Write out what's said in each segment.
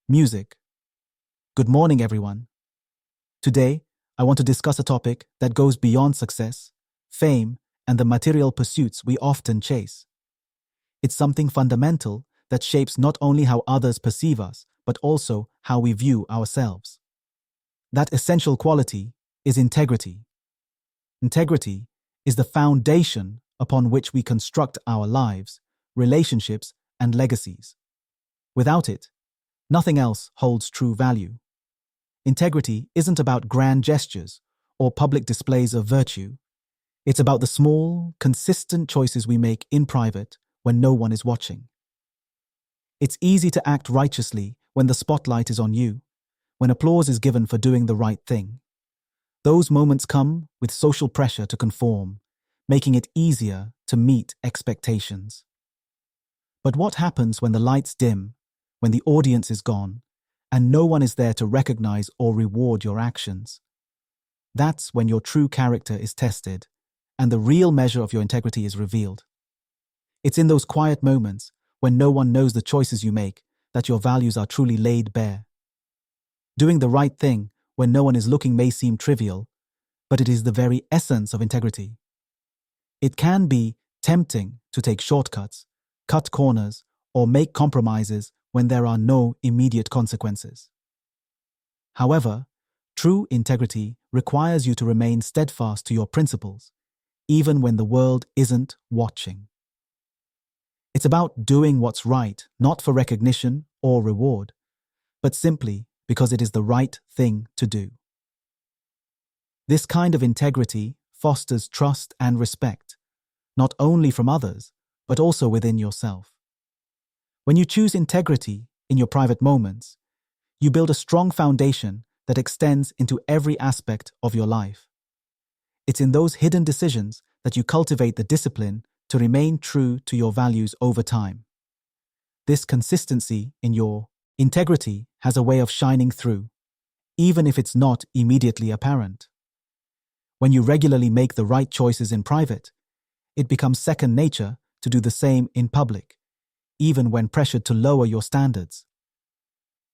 Music. Good morning, everyone. Today, I want to discuss a topic that goes beyond success, fame, and the material pursuits we often chase. It's something fundamental that shapes not only how others perceive us, but also how we view ourselves. That essential quality is integrity. Integrity is the foundation upon which we construct our lives, relationships, and legacies. Without it, nothing else holds true value. Integrity isn't about grand gestures or public displays of virtue. It's about the small, consistent choices we make in private when no one is watching. It's easy to act righteously when the spotlight is on you, when applause is given for doing the right thing. Those moments come with social pressure to conform, making it easier to meet expectations. But what happens when the lights dim, when the audience is gone, and no one is there to recognize or reward your actions? That's when your true character is tested, and the real measure of your integrity is revealed. It's in those quiet moments, when no one knows the choices you make, that your values are truly laid bare. Doing the right thing when no one is looking may seem trivial, but it is the very essence of integrity. It can be tempting to take shortcuts, cut corners, or make compromises when there are no immediate consequences. However, true integrity requires you to remain steadfast to your principles, even when the world isn't watching. It's about doing what's right, not for recognition or reward, but simply because it is the right thing to do. This kind of integrity fosters trust and respect, not only from others, but also within yourself. When you choose integrity in your private moments, you build a strong foundation that extends into every aspect of your life. It's in those hidden decisions that you cultivate the discipline to remain true to your values over time. This consistency in your integrity has a way of shining through, even if it's not immediately apparent. When you regularly make the right choices in private, it becomes second nature to do the same in public, even when pressured to lower your standards.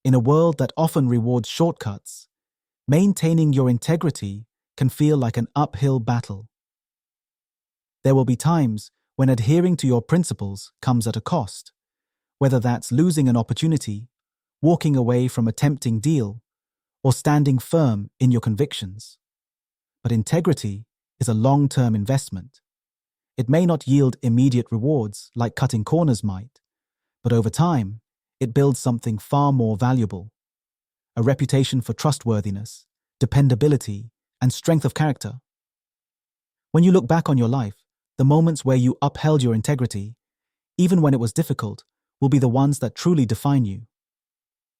In a world that often rewards shortcuts, maintaining your integrity can feel like an uphill battle. There will be times when adhering to your principles comes at a cost, whether that's losing an opportunity, walking away from a tempting deal, or standing firm in your convictions. But integrity is a long-term investment. It may not yield immediate rewards like cutting corners might, but over time, it builds something far more valuable: a reputation for trustworthiness, dependability, and strength of character. When you look back on your life, the moments where you upheld your integrity, even when it was difficult, will be the ones that truly define you.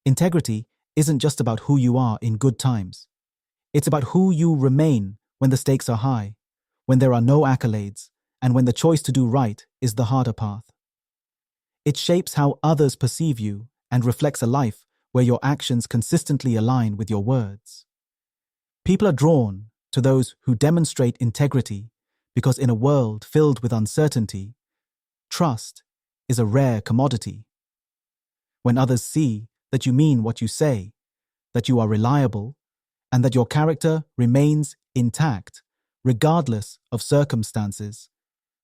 Integrity isn't just about who you are in good times. It's about who you remain when the stakes are high, when there are no accolades, and when the choice to do right is the harder path. It shapes how others perceive you and reflects a life where your actions consistently align with your words. People are drawn to those who demonstrate integrity because in a world filled with uncertainty, trust is a rare commodity. When others see that you mean what you say, that you are reliable, and that your character remains intact, regardless of circumstances,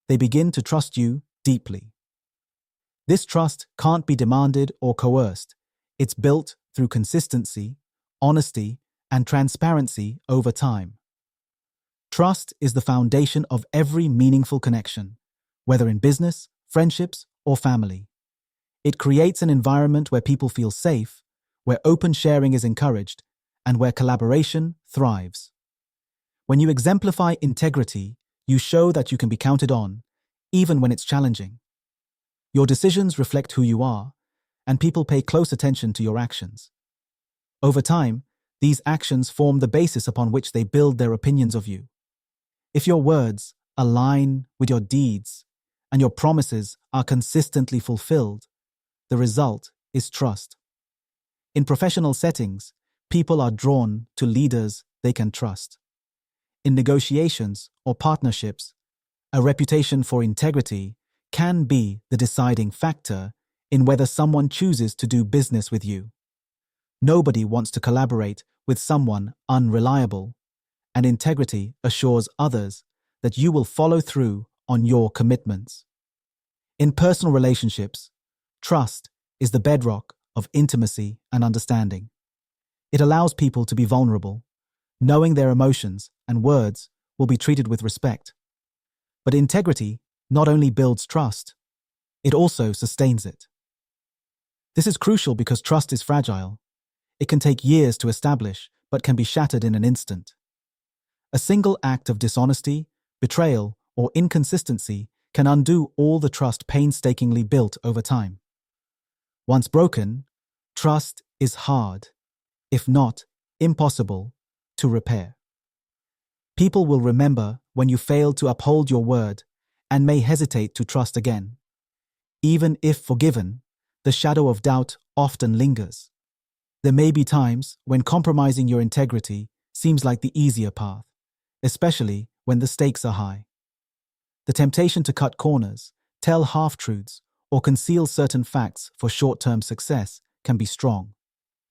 they begin to trust you deeply. This trust can't be demanded or coerced. It's built through consistency, honesty, and transparency over time. Trust is the foundation of every meaningful connection, whether in business, friendships, or family. It creates an environment where people feel safe, where open sharing is encouraged, and where collaboration thrives. When you exemplify integrity, you show that you can be counted on, even when it's challenging. Your decisions reflect who you are, and people pay close attention to your actions. Over time, these actions form the basis upon which they build their opinions of you. If your words align with your deeds and your promises are consistently fulfilled, the result is trust. In professional settings, people are drawn to leaders they can trust. In negotiations or partnerships, a reputation for integrity can be the deciding factor in whether someone chooses to do business with you. Nobody wants to collaborate with someone unreliable, and integrity assures others that you will follow through on your commitments. In personal relationships, trust is the bedrock of intimacy and understanding. It allows people to be vulnerable, knowing their emotions and words will be treated with respect. But integrity not only builds trust, it also sustains it. This is crucial because trust is fragile. It can take years to establish, but can be shattered in an instant. A single act of dishonesty, betrayal, or inconsistency can undo all the trust painstakingly built over time. Once broken, trust is hard, if not impossible, to repair. People will remember when you failed to uphold your word and may hesitate to trust again. Even if forgiven, the shadow of doubt often lingers. There may be times when compromising your integrity seems like the easier path, especially when the stakes are high. The temptation to cut corners, tell half-truths, or conceal certain facts for short-term success can be strong.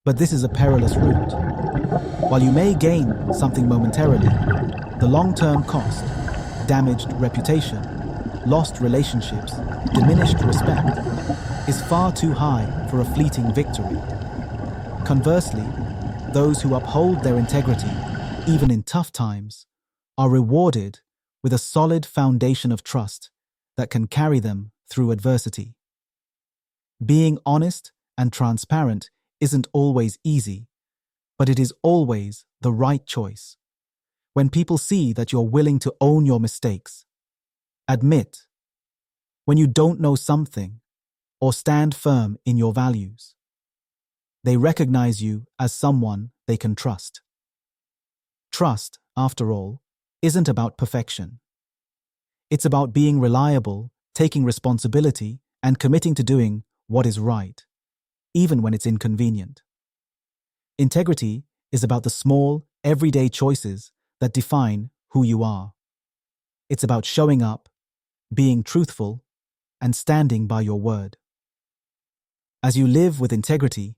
But this is a perilous route. While you may gain something momentarily, the long-term cost, damaged reputation, lost relationships, diminished respect, is far too high for a fleeting victory. Conversely, those who uphold their integrity, even in tough times, are rewarded with a solid foundation of trust that can carry them through adversity. Being honest and transparent isn't always easy, but it is always the right choice. When people see that you're willing to own your mistakes, admit when you don't know something, or stand firm in your values, they recognize you as someone they can trust. Trust, after all, isn't about perfection. It's about being reliable, taking responsibility, and committing to doing what is right, even when it's inconvenient. Integrity is about the small, everyday choices that define who you are. It's about showing up, being truthful, and standing by your word. As you live with integrity,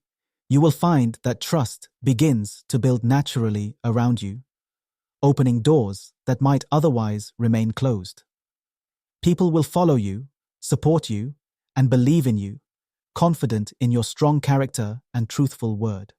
you will find that trust begins to build naturally around you, opening doors that might otherwise remain closed. People will follow you, support you, and believe in you, confident in your strong character and truthful word.